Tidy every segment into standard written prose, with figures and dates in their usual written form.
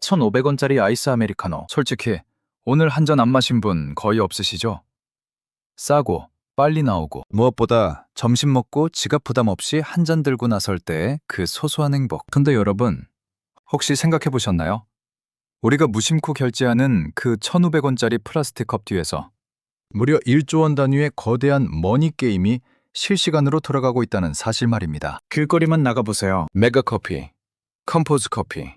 4,500원짜리 아이스 아메리카노. 솔직히 오늘 한 잔 안 마신 분 거의 없으시죠? 싸고 빨리 나오고 무엇보다 점심 먹고 지갑 부담 없이 한 잔 들고 나설 때의 그 소소한 행복. 근데 여러분, 혹시 생각해 보셨나요? 우리가 무심코 결제하는 그 1,500원짜리 플라스틱 컵 뒤에서 무려 1조 원 단위의 거대한 머니 게임이 실시간으로 돌아가고 있다는 사실 말입니다. 길거리만 나가보세요. 메가커피, 컴포즈 커피,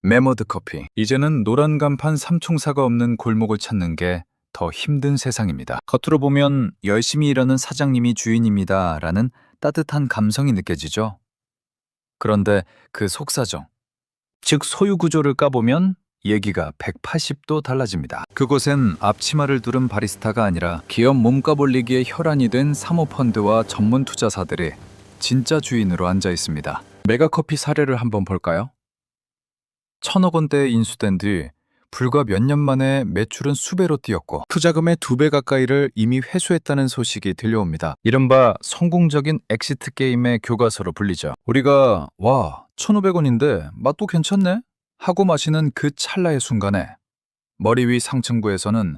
메머드 커피. 이제는 노란 간판 삼총사가 없는 골목을 찾는 게 더 힘든 세상입니다. 겉으로 보면 열심히 일하는 사장님이 주인입니다 라는 따뜻한 감성이 느껴지죠. 그런데 그 속사정, 즉 소유 구조를 까보면 얘기가 180도 달라집니다. 그곳엔 앞치마를 두른 바리스타가 아니라 기업 몸값 올리기에 혈안이 된 사모펀드와 전문 투자사들이 진짜 주인으로 앉아 있습니다. 메가커피 사례를 한번 볼까요? 1,000억 원대에 인수된 뒤 불과 몇 년 만에 매출은 수배로 뛰었고 투자금의 2배 가까이를 이미 회수했다는 소식이 들려옵니다. 이른바 성공적인 엑시트 게임의 교과서로 불리죠. 우리가 와, 1,500원인데 맛도 괜찮네? 하고 마시는 그 찰나의 순간에 머리 위 상층부에서는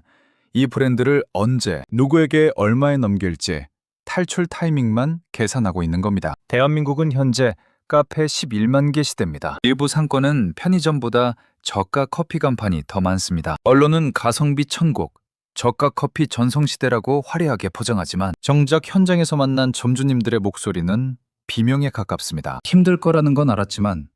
이 브랜드를 언제 누구에게 얼마에 넘길지 탈출 타이밍만 계산하고 있는 겁니다. 대한민국은 현재 카페 11만 개 시대입니다. 일부 상권은 편의점보다 저가 커피 간판이 더 많습니다. 언론은 가성비 천국, 저가 커피 전성시대라고 화려하게 포장하지만 정작 현장에서 만난 점주님들의 목소리는 비명에 가깝습니다. 힘들 거라는 건 알았지만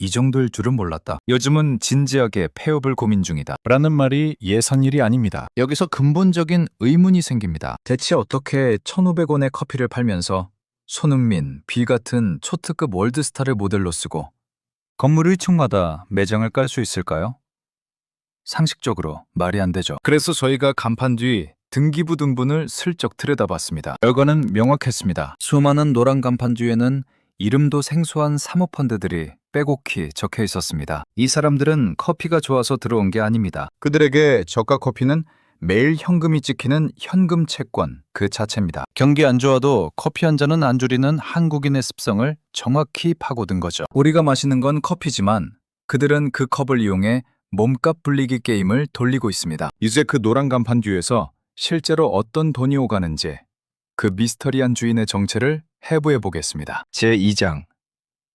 이 정도일 줄은 몰랐다. 요즘은 진지하게 폐업을 고민 중이다. 라는 말이 예산일이 아닙니다. 여기서 근본적인 의문이 생깁니다. 대체 어떻게 1,500원의 커피를 팔면서 손흥민, 비 같은 초특급 월드스타를 모델로 쓰고 건물 1층마다 매장을 깔 수 있을까요? 상식적으로 말이 안 되죠. 그래서 저희가 간판 뒤 등기부 등본을 슬쩍 들여다봤습니다. 결과는 명확했습니다. 수많은 노란 간판 뒤에는 이름도 생소한 사모펀드들이 빼곡히 적혀 있었습니다. 이 사람들은 커피가 좋아서 들어온 게 아닙니다. 그들에게 저가 커피는 매일 현금이 찍히는 현금 채권 그 자체입니다. 경기 안 좋아도 커피 한 잔은 안 줄이는 한국인의 습성을 정확히 파고든 거죠. 우리가 마시는 건 커피지만 그들은 그 컵을 이용해 몸값 불리기 게임을 돌리고 있습니다. 이제 그 노란 간판 뒤에서 실제로 어떤 돈이 오가는지 그 미스터리한 주인의 정체를 해부해 보겠습니다. 제2장.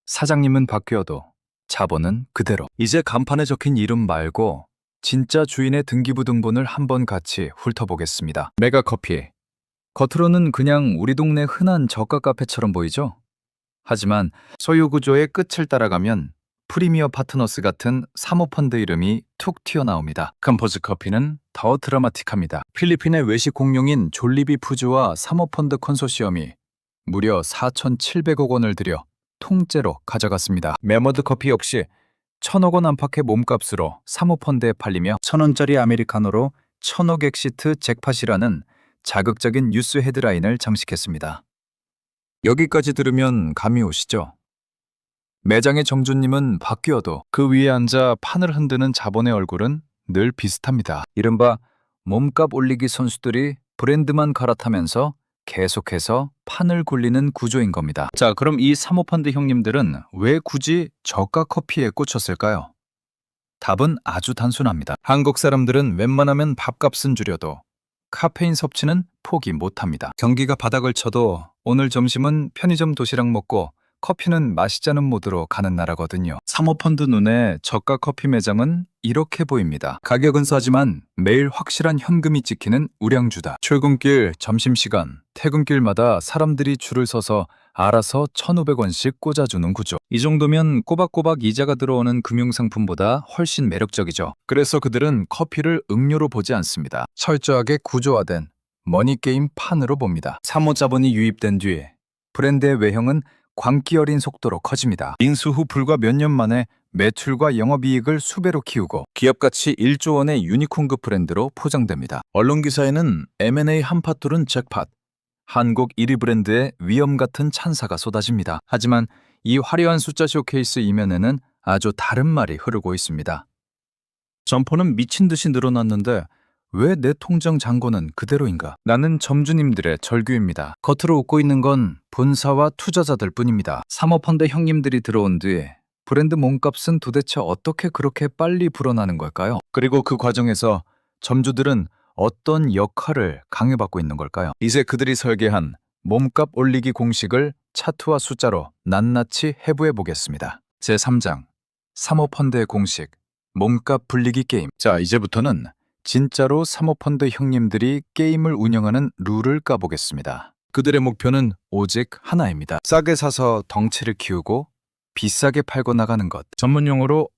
사장님은 바뀌어도 자본은 그대로. 이제 간판에 적힌 이름 말고 진짜 주인의 등기부 등본을 한번 같이 훑어보겠습니다. 메가커피. 겉으로는 그냥 우리 동네 흔한 저가 카페처럼 보이죠? 하지만 소유 구조의 끝을 따라가면 프리미어 파트너스 같은 사모펀드 이름이 툭 튀어나옵니다. 컴포즈 커피는 더 드라마틱합니다. 필리핀의 외식 공룡인 졸리비 푸드와 사모펀드 컨소시엄이 무려 4,700억 원을 들여 통째로 가져갔습니다. 메머드 커피 역시 1,000억 원 안팎의 몸값으로 사모펀드에 팔리며 1,000원짜리 아메리카노로 1,000억 엑시트 잭팟이라는 자극적인 뉴스 헤드라인을 장식했습니다. 여기까지 들으면 감이 오시죠? 매장의 정주님은 바뀌어도 그 위에 앉아 판을 흔드는 자본의 얼굴은 늘 비슷합니다. 이른바 몸값 올리기 선수들이 브랜드만 갈아타면서 계속해서 판을 굴리는 구조인 겁니다. 자, 그럼 이 사모펀드 형님들은 왜 굳이 저가 커피에 꽂혔을까요? 답은 아주 단순합니다. 한국 사람들은 웬만하면 밥값은 줄여도 카페인 섭취는 포기 못합니다. 경기가 바닥을 쳐도 오늘 점심은 편의점 도시락 먹고 커피는 마시자는 모드로 가는 나라거든요. 사모펀드 눈에 저가 커피 매장은 이렇게 보입니다. 가격은 싸지만 매일 확실한 현금이 찍히는 우량주다. 출근길, 점심시간, 퇴근길마다 사람들이 줄을 서서 알아서 1,500원씩 꽂아주는 구조. 이 정도면 꼬박꼬박 이자가 들어오는 금융상품보다 훨씬 매력적이죠. 그래서 그들은 커피를 음료로 보지 않습니다. 철저하게 구조화된 머니게임 판으로 봅니다. 사모자본이 유입된 뒤 브랜드의 외형은 광기 어린 속도로 커집니다. 인수 후 불과 몇 년 만에 매출과 영업이익을 수배로 키우고 기업가치 1조 원의 유니콘급 브랜드로 포장됩니다. 언론 기사에는 M&A 한파 뚫은 잭팟, 한국 1위 브랜드의 위험 같은 찬사가 쏟아집니다. 하지만 이 화려한 숫자 쇼케이스 이면에는 아주 다른 말이 흐르고 있습니다. 점포는 미친 듯이 늘어났는데 왜 내 통장 잔고는 그대로인가? 라는 점주님들의 절규입니다. 겉으로 웃고 있는 건 본사와 투자자들 뿐입니다. 사모펀드 형님들이 들어온 뒤에 브랜드 몸값은 도대체 어떻게 그렇게 빨리 불어나는 걸까요? 그리고 그 과정에서 점주들은 어떤 역할을 강요받고 있는 걸까요? 이제 그들이 설계한 몸값 올리기 공식을 차트와 숫자로 낱낱이 해부해 보겠습니다. 제3장 사모펀드의 공식 몸값 불리기 게임. 자, 이제부터는 진짜로 사모펀드 형님들이 게임을 운영하는 룰을 까보겠습니다. 그들의 목표는 오직 하나입니다. 싸게 사서 덩치를 키우고 비싸게 팔고 나가는 것. 전문용어로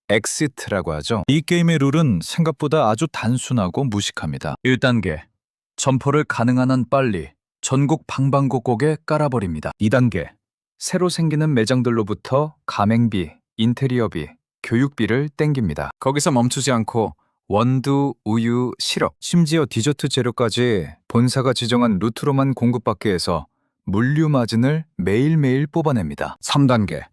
엑시트라고 하죠. 이 게임의 룰은 생각보다 아주 단순하고 무식합니다. 1단계. 점포를 가능한 한 빨리 전국 방방곡곡에 깔아버립니다. 2단계. 새로 생기는 매장들로부터 가맹비, 인테리어비, 교육비를 땡깁니다. 거기서 멈추지 않고 원두, 우유, 시럽, 심지어 디저트 재료까지 본사가 지정한 루트로만 공급받게 해서 물류 마진을 매일매일 뽑아냅니다. 3단계.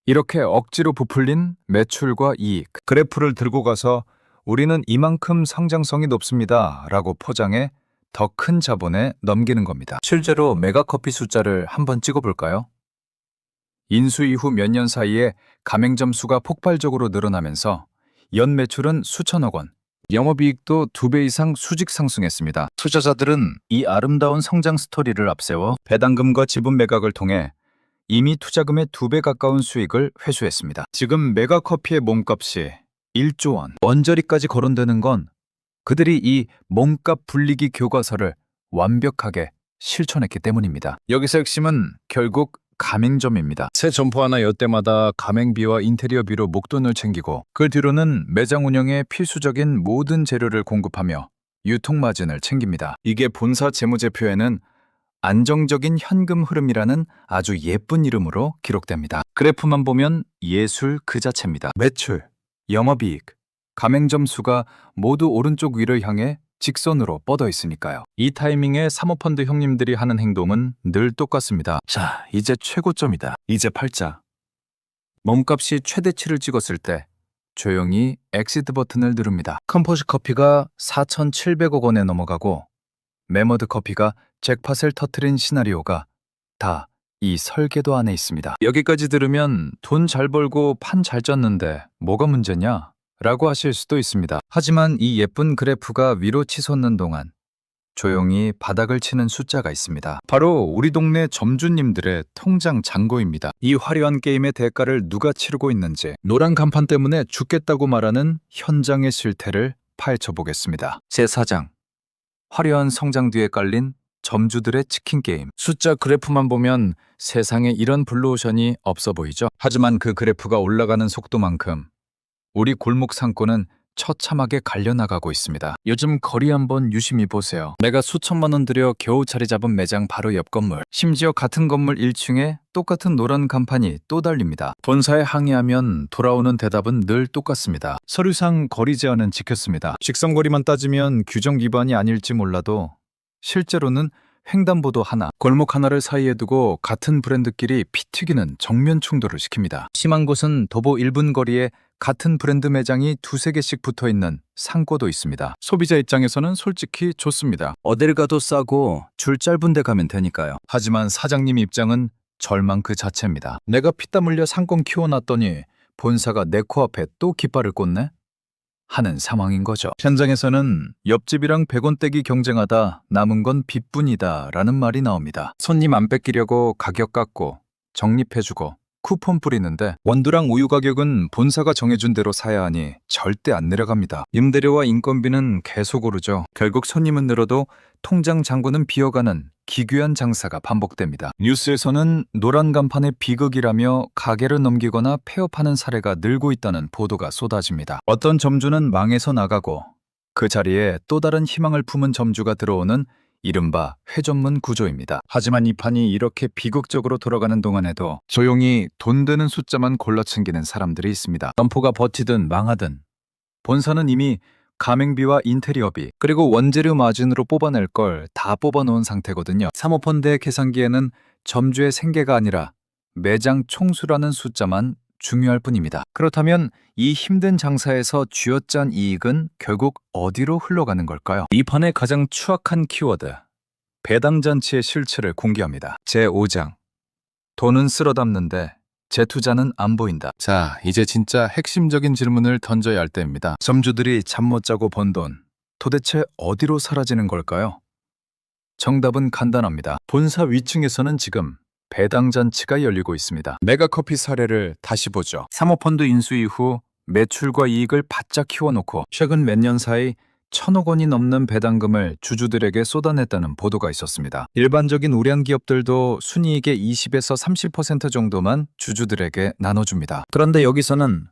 이렇게 억지로 부풀린 매출과 이익, 그래프를 들고 가서 우리는 이만큼 성장성이 높습니다 라고 포장해 더 큰 자본에 넘기는 겁니다. 실제로 메가커피 숫자를 한번 찍어볼까요? 인수 이후 몇 년 사이에 가맹점 수가 폭발적으로 늘어나면서 연 매출은 수천억 원, 영업이익도 2배 이상 수직 상승했습니다. 투자자들은 이 아름다운 성장 스토리를 앞세워 배당금과 지분 매각을 통해 이미 투자금의 2배 가까운 수익을 회수했습니다. 지금 메가커피의 몸값이 1조 원, 언저리까지 거론되는 건 그들이 이 몸값 불리기 교과서를 완벽하게 실천했기 때문입니다. 여기서 핵심은 결국 가맹점입니다. 새 점포 하나 열 때마다 가맹비와 인테리어비로 목돈을 챙기고 그 뒤로는 매장 운영에 필수적인 모든 재료를 공급하며 유통마진을 챙깁니다. 이게 본사 재무제표에는 안정적인 현금 흐름이라는 아주 예쁜 이름으로 기록됩니다. 그래프만 보면 예술 그 자체입니다. 매출, 영업이익, 가맹점 수가 모두 오른쪽 위를 향해 직선으로 뻗어 있으니까요. 이 타이밍에 사모펀드 형님들이 하는 행동은 늘 똑같습니다. 자, 이제 최고점이다. 이제 팔자. 몸값이 최대치를 찍었을 때 조용히 엑시트 버튼을 누릅니다. 컴포즈 커피가 4,700억 원에 넘어가고 메머드 커피가 잭팟을 터트린 시나리오가 다 이 설계도 안에 있습니다. 여기까지 들으면 돈 잘 벌고 판 잘 쪘는데 뭐가 문제냐? 라고 하실 수도 있습니다. 하지만 이 예쁜 그래프가 위로 치솟는 동안 조용히 바닥을 치는 숫자가 있습니다. 바로 우리 동네 점주님들의 통장 잔고입니다. 이 화려한 게임의 대가를 누가 치르고 있는지 노란 간판 때문에 죽겠다고 말하는 현장의 실태를 파헤쳐 보겠습니다. 제4장 화려한 성장 뒤에 깔린 점주들의 치킨 게임. 숫자 그래프만 보면 세상에 이런 블루오션이 없어 보이죠? 하지만 그 그래프가 올라가는 속도만큼 우리 골목 상권은 처참하게 갈려나가고 있습니다. 요즘 거리 한번 유심히 보세요. 내가 수천만 원 들여 겨우 자리 잡은 매장 바로 옆 건물. 심지어 같은 건물 1층에 똑같은 노란 간판이 또 달립니다. 본사에 항의하면 돌아오는 대답은 늘 똑같습니다. 서류상 거리 제한은 지켰습니다. 직선거리만 따지면 규정 위반이 아닐지 몰라도 실제로는 횡단보도 하나, 골목 하나를 사이에 두고 같은 브랜드끼리 피 튀기는 정면 충돌을 시킵니다. 심한 곳은 도보 1분 거리에 같은 브랜드 매장이 2~3개씩 붙어있는 상고도 있습니다. 소비자 입장에서는 솔직히 좋습니다. 어딜 가도 싸고 줄 짧은 데 가면 되니까요. 하지만 사장님 입장은 절망 그 자체입니다. 내가 피땀 흘려 상권 키워놨더니 본사가 내 코앞에 또 깃발을 꽂네? 하는 상황인 거죠. 현장에서는 옆집이랑 100원 떼기 경쟁하다 남은 건 빚뿐이다 라는 말이 나옵니다. 손님 안 뺏기려고 가격 깎고 적립해주고 쿠폰 뿌리는데 원두랑 우유 가격은 본사가 정해준 대로 사야 하니 절대 안 내려갑니다. 임대료와 인건비는 계속 오르죠. 결국 손님은 늘어도 통장 잔고는 비어가는 기괴한 장사가 반복됩니다. 뉴스에서는 노란 간판의 비극이라며 가게를 넘기거나 폐업하는 사례가 늘고 있다는 보도가 쏟아집니다. 어떤 점주는 망해서 나가고 그 자리에 또 다른 희망을 품은 점주가 들어오는 이른바 회전문 구조입니다. 하지만 이 판이 이렇게 비극적으로 돌아가는 동안에도 조용히 돈 되는 숫자만 골라 챙기는 사람들이 있습니다. 점포가 버티든 망하든 본사는 이미 가맹비와 인테리어비 그리고 원재료 마진으로 뽑아낼 걸 다 뽑아놓은 상태거든요. 사모펀드의 계산기에는 점주의 생계가 아니라 매장 총수라는 숫자만 중요할 뿐입니다. 그렇다면 이 힘든 장사에서 쥐어짠 이익은 결국 어디로 흘러가는 걸까요? 이 판의 가장 추악한 키워드, 배당잔치의 실체를 공개합니다. 제5장 돈은 쓸어 담는데 재투자는 안 보인다. 자, 이제 진짜 핵심적인 질문을 던져야 할 때입니다. 점주들이 잠 못 자고 번 돈, 도대체 어디로 사라지는 걸까요? 정답은 간단합니다. 본사 위층에서는 지금 배당 잔치가 열리고 있습니다. 메가커피 사례를 다시 보죠. 사모펀드 인수 이후 매출과 이익을 바짝 키워놓고 최근 몇 년 사이 1,000억 원이 넘는 배당금을 주주들에게 쏟아냈다는 보도가 있었습니다. 일반적인 우량 기업들도 순이익의 20에서 30% 정도만 주주들에게 나눠줍니다. 그런데 여기서는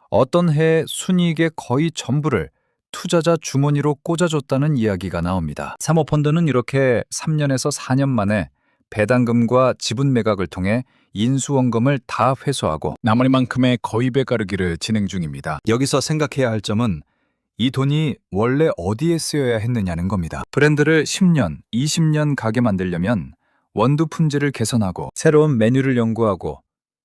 어떤 해에 순이익의 거의 전부를 투자자 주머니로 꽂아줬다는 이야기가 나옵니다. 사모펀드는 이렇게 3년에서 4년 만에 배당금과 지분 매각을 통해 인수원금을 다 회수하고 나머리만큼의 거의 배 가르기를 진행 중입니다. 여기서 생각해야 할 점은 이 돈이 원래 어디에 쓰여야 했느냐는 겁니다. 브랜드를 10년, 20년 가게 만들려면 원두 품질을 개선하고 새로운 메뉴를 연구하고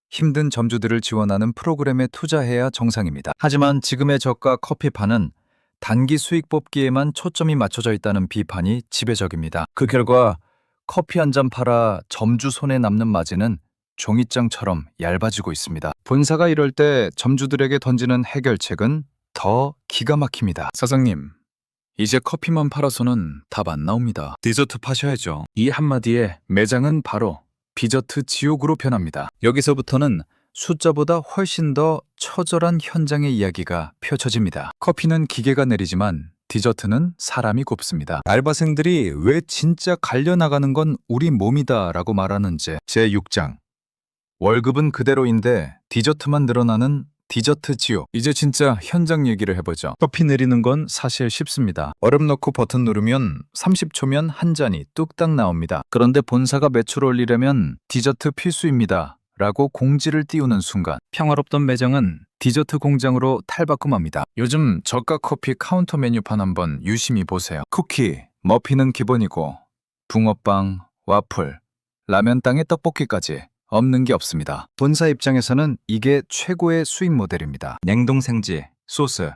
힘든 점주들을 지원하는 프로그램에 투자해야 정상입니다. 하지만 지금의 저가 커피판은 단기 수익 뽑기에만 초점이 맞춰져 있다는 비판이 지배적입니다. 그 결과 커피 한 잔 팔아 점주 손에 남는 마진은 종이장처럼 얇아지고 있습니다. 본사가 이럴 때 점주들에게 던지는 해결책은 더 기가 막힙니다. 사장님, 이제 커피만 팔아서는 답 안 나옵니다. 디저트 파셔야죠. 이 한마디에 매장은 바로 디저트 지옥으로 변합니다. 여기서부터는 숫자보다 훨씬 더 처절한 현장의 이야기가 펼쳐집니다. 커피는 기계가 내리지만 디저트는 사람이 굽습니다. 알바생들이 왜 진짜 갈려나가는 건 우리 몸이다 라고 말하는지 제6장. 월급은 그대로인데 디저트만 늘어나는 디저트 지옥. 이제 진짜 현장 얘기를 해보죠. 커피 내리는 건 사실 쉽습니다. 얼음 넣고 버튼 누르면 30초면 한 잔이 뚝딱 나옵니다. 그런데 본사가 매출 올리려면 디저트 필수입니다 라고 공지를 띄우는 순간 평화롭던 매장은 디저트 공장으로 탈바꿈합니다. 요즘 저가 커피 카운터 메뉴판 한번 유심히 보세요. 쿠키, 머핀은 기본이고 붕어빵, 와플, 라면 땅에 떡볶이까지 없는 게 없습니다. 본사 입장에서는 이게 최고의 수익 모델입니다. 냉동 생지, 소스,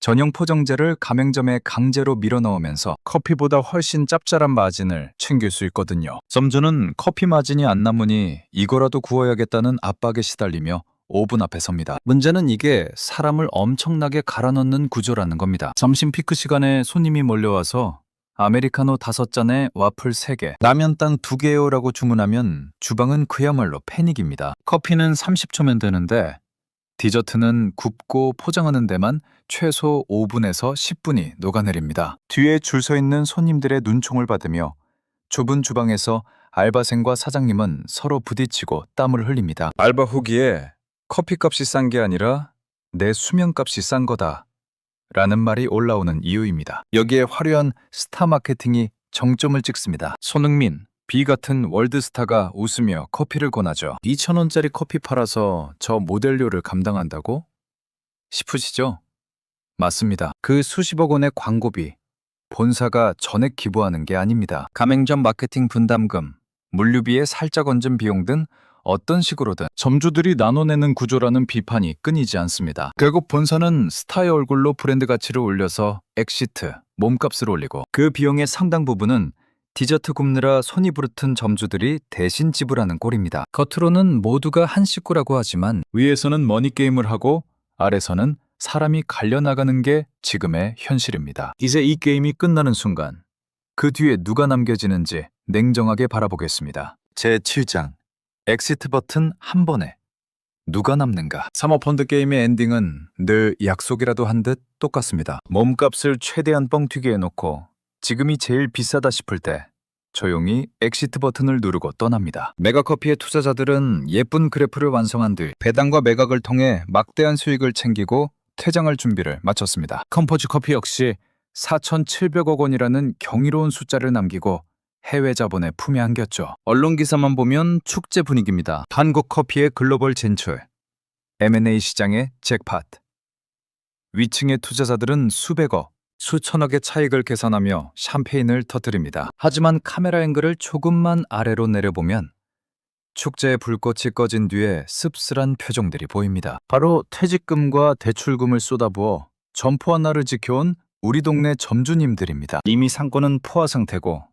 전용 포장재를 가맹점에 강제로 밀어넣으면서 커피보다 훨씬 짭짤한 마진을 챙길 수 있거든요. 점주는 커피 마진이 안 남으니 이거라도 구워야겠다는 압박에 시달리며 오븐 앞에 섭니다. 문제는 이게 사람을 엄청나게 갈아넣는 구조라는 겁니다. 점심 피크 시간에 손님이 몰려와서 아메리카노 5잔에 와플 3개, 라면 땅 2개요 라고 주문하면 주방은 그야말로 패닉입니다. 커피는 30초면 되는데 디저트는 굽고 포장하는 데만 최소 5분에서 10분이 녹아내립니다. 뒤에 줄 서 있는 손님들의 눈총을 받으며 좁은 주방에서 알바생과 사장님은 서로 부딪히고 땀을 흘립니다. 알바 후기에 커피값이 싼 게 아니라 내 수면값이 싼 거다 라는 말이 올라오는 이유입니다. 여기에 화려한 스타 마케팅이 정점을 찍습니다. 손흥민, 비 같은 월드스타가 웃으며 커피를 권하죠. 2,000원짜리 커피 팔아서 저 모델료를 감당한다고? 싶으시죠? 맞습니다. 그 수십억 원의 광고비, 본사가 전액 기부하는 게 아닙니다. 가맹점 마케팅 분담금, 물류비에 살짝 얹은 비용 등 어떤 식으로든 점주들이 나눠내는 구조라는 비판이 끊이지 않습니다. 결국 본사는 스타의 얼굴로 브랜드 가치를 올려서 엑시트, 몸값을 올리고 그 비용의 상당 부분은 디저트 굽느라 손이 부르튼 점주들이 대신 지불하는 꼴입니다. 겉으로는 모두가 한 식구라고 하지만 위에서는 머니게임을 하고 아래서는 사람이 갈려나가는 게 지금의 현실입니다. 이제 이 게임이 끝나는 순간 그 뒤에 누가 남겨지는지 냉정하게 바라보겠습니다. 제7장 엑시트 버튼 한 번에 누가 남는가? 사모펀드 게임의 엔딩은 늘 약속이라도 한 듯 똑같습니다. 몸값을 최대한 뻥튀기 해놓고 지금이 제일 비싸다 싶을 때 조용히 엑시트 버튼을 누르고 떠납니다. 메가커피의 투자자들은 예쁜 그래프를 완성한 뒤 배당과 매각을 통해 막대한 수익을 챙기고 퇴장할 준비를 마쳤습니다. 컴포즈 커피 역시 4,700억 원이라는 경이로운 숫자를 남기고 해외 자본의 품에 안겼죠. 언론 기사만 보면 축제 분위기입니다. 한국 커피의 글로벌 진출, M&A 시장의 잭팟. 위층의 투자자들은 수백억, 수천억의 차익을 계산하며 샴페인을 터뜨립니다. 하지만 카메라 앵글을 조금만 아래로 내려보면 축제의 불꽃이 꺼진 뒤에 씁쓸한 표정들이 보입니다. 바로 퇴직금과 대출금을 쏟아부어 점포 하나를 지켜온 우리 동네 점주님들입니다. 이미 상권은 포화 상태고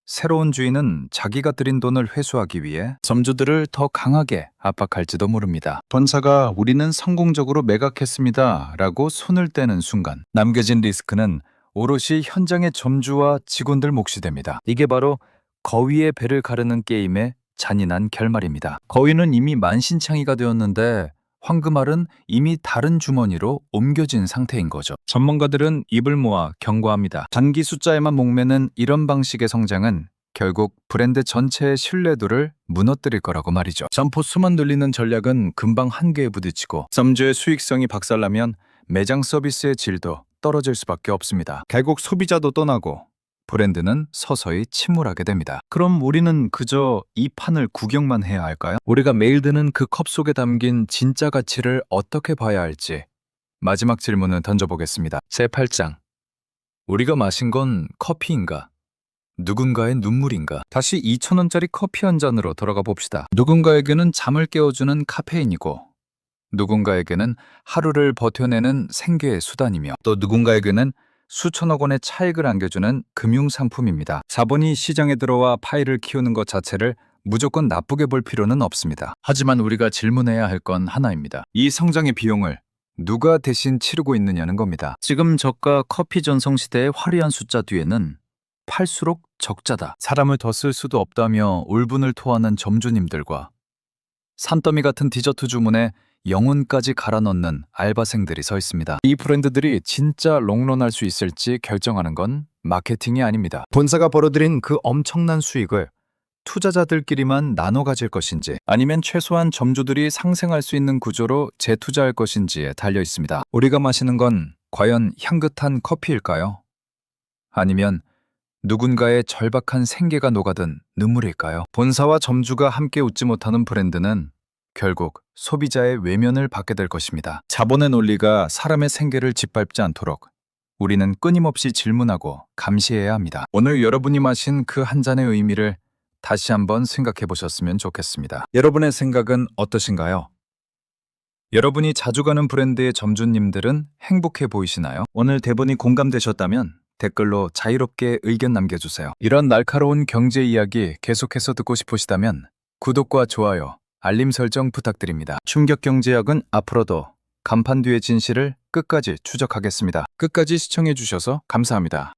새로운 주인은 자기가 들인 돈을 회수하기 위해 점주들을 더 강하게 압박할지도 모릅니다. 본사가 우리는 성공적으로 매각했습니다 라고 손을 떼는 순간 남겨진 리스크는 오롯이 현장의 점주와 직원들 몫이 됩니다. 이게 바로 거위의 배를 가르는 게임의 잔인한 결말입니다. 거위는 이미 만신창이가 되었는데 황금알은 이미 다른 주머니로 옮겨진 상태인 거죠. 전문가들은 입을 모아 경고합니다. 단기 숫자에만 목매는 이런 방식의 성장은 결국 브랜드 전체의 신뢰도를 무너뜨릴 거라고 말이죠. 점포 수만 늘리는 전략은 금방 한계에 부딪히고 점주의 수익성이 박살나면 매장 서비스의 질도 떨어질 수밖에 없습니다. 결국 소비자도 떠나고 브랜드는 서서히 침몰하게 됩니다. 그럼 우리는 그저 이 판을 구경만 해야 할까요? 우리가 매일 드는 그 컵 속에 담긴 진짜 가치를 어떻게 봐야 할지 마지막 질문을 던져보겠습니다. 제8장. 우리가 마신 건 커피인가? 누군가의 눈물인가? 다시 2,000원짜리 커피 한 잔으로 돌아가 봅시다. 누군가에게는 잠을 깨워주는 카페인이고 누군가에게는 하루를 버텨내는 생계의 수단이며 또 누군가에게는 수천억 원의 차익을 안겨주는 금융상품입니다. 자본이 시장에 들어와 파이를 키우는 것 자체를 무조건 나쁘게 볼 필요는 없습니다. 하지만 우리가 질문해야 할 건 하나입니다. 이 성장의 비용을 누가 대신 치르고 있느냐는 겁니다. 지금 저가 커피 전성 시대의 화려한 숫자 뒤에는 팔수록 적자다. 사람을 더 쓸 수도 없다며 울분을 토하는 점주님들과 산더미 같은 디저트 주문에 영혼까지 갈아 넣는 알바생들이 서 있습니다. 이 브랜드들이 진짜 롱런할 수 있을지 결정하는 건 마케팅이 아닙니다. 본사가 벌어들인 그 엄청난 수익을 투자자들끼리만 나눠 가질 것인지 아니면 최소한 점주들이 상생할 수 있는 구조로 재투자할 것인지에 달려 있습니다. 우리가 마시는 건 과연 향긋한 커피일까요? 아니면 누군가의 절박한 생계가 녹아든 눈물일까요? 본사와 점주가 함께 웃지 못하는 브랜드는 결국 소비자의 외면을 받게 될 것입니다. 자본의 논리가 사람의 생계를 짓밟지 않도록 우리는 끊임없이 질문하고 감시해야 합니다. 오늘 여러분이 마신 그 한 잔의 의미를 다시 한번 생각해 보셨으면 좋겠습니다. 여러분의 생각은 어떠신가요? 여러분이 자주 가는 브랜드의 점주님들은 행복해 보이시나요? 오늘 대본이 공감되셨다면 댓글로 자유롭게 의견 남겨주세요. 이런 날카로운 경제 이야기 계속해서 듣고 싶으시다면 구독과 좋아요, 알림 설정 부탁드립니다. 충격 경제학은 앞으로도 간판 뒤의 진실을 끝까지 추적하겠습니다. 끝까지 시청해 주셔서 감사합니다.